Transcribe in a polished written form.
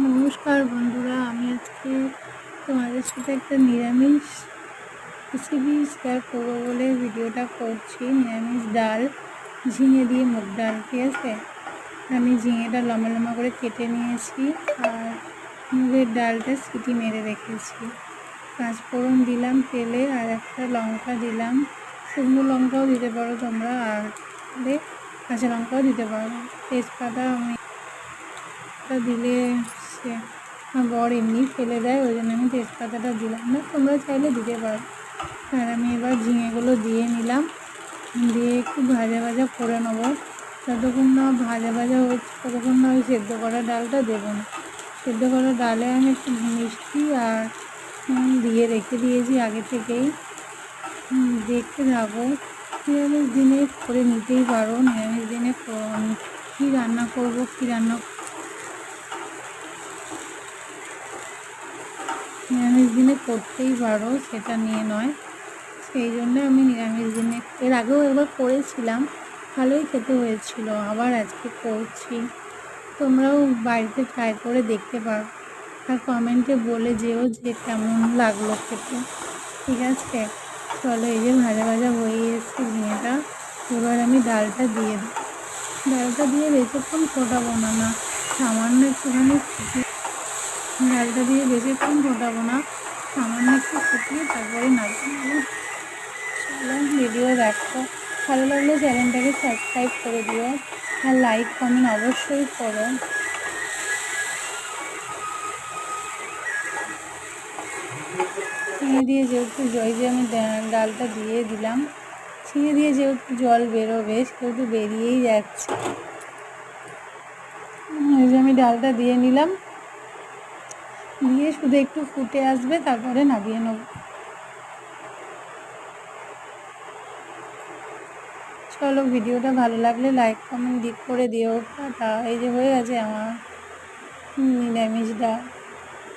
নমস্কার বন্ধুরা, আমি আজকে তোমাদের সাথে একটা নিরামিষ রেসিপি শেয়ার করবো বলে ভিডিওটা করছি। নিরামিষ ডাল, ঝিঙে দিয়ে মুগ ডাল। ঠিক আছে, আমি ঝিঙেটা লম্বা লম্বা করে কেটে নিয়েছি আর মুগের ডালটা সিটি মেরে রেখেছি। পাঁচফোড়ন দিলাম তেলে, আর একটা লঙ্কা দিলাম, শুকনো লঙ্কাও দিতে পারো তোমরা, আর কাঁচা লঙ্কাও দিতে পারো। তেজপাতা আমি দিলে সে আমার বর এমনি ফেলে দেয়, ওই জন্য আমি তেজপাতাটা দিলাম না, তোমরা চাইলে দিতে পারো। আর আমি এবার ঝিঙেগুলো দিয়ে নিলাম, দিয়ে একটু ভাজা ভাজা করে নেবো। যতক্ষণ না ভাজা ভাজা হচ্ছে ততক্ষণ না ওই সেদ্ধ করা ডালটা দেবো না। সেদ্ধ করা ডালে আমি একটু মিষ্টি আর দিয়ে রেখে দিয়েছি আগে থেকেই। দেখতে থাকো, নিরামিষ দিনে করে নিতেই পারো। নিরামিষ দিনে কী রান্না করবো, নিরামিষ দিনে করতেই পারো, সেটা নিয়ে নয়। সেই জন্য আমি নিরামিষ দিনে এর আগেও একবার করেছিলাম, ভালোই খেতে হয়েছিল। আবার আজকে করছি, তোমরাও বাড়িতে ট্রাই করে দেখতে পারো, আর কমেন্টে বলে যেও যে কেমন লাগলো খেতে। ঠিক আছে, চলো, এই যে ভাজা ভাজা হয়ে এসেছে ঝিঙেটা, এবার আমি ডালটা দিয়ে দিই। ডালটা দিয়ে বেশিক্ষণ ফোটাবো না, সামান্য একটুখানি ডালটা দিয়ে বেশিক্ষণ ফোটাবো না, সামান্য একটু ফুটিয়ে তারপরে নামিয়ে নেবো। চলো, ভিডিও দেখো, ভালো লাগলে চ্যানেলটাকে সাবস্ক্রাইব করে দিও, আর লাইক কমেন্ট অবশ্যই করো। ঝিঙে দিয়ে যেহেতু এই যে আমি ডালটা দিয়ে দিলাম, ঝিঙে দিয়ে যেহেতু জল বেরোবে সেহেতু বেরিয়েই যাচ্ছে। এই যে আমি ডালটা দিয়ে নিলাম, দিয়ে শুধু একটু ফুটে আসবে, তারপরে নামিয়ে নেব। চলো, ভিডিওটা ভালো লাগলে লাইক কমেন্ট করে দিও। টাটা। এই যে হয়ে গেছে আমার নিরামিষ ডাল।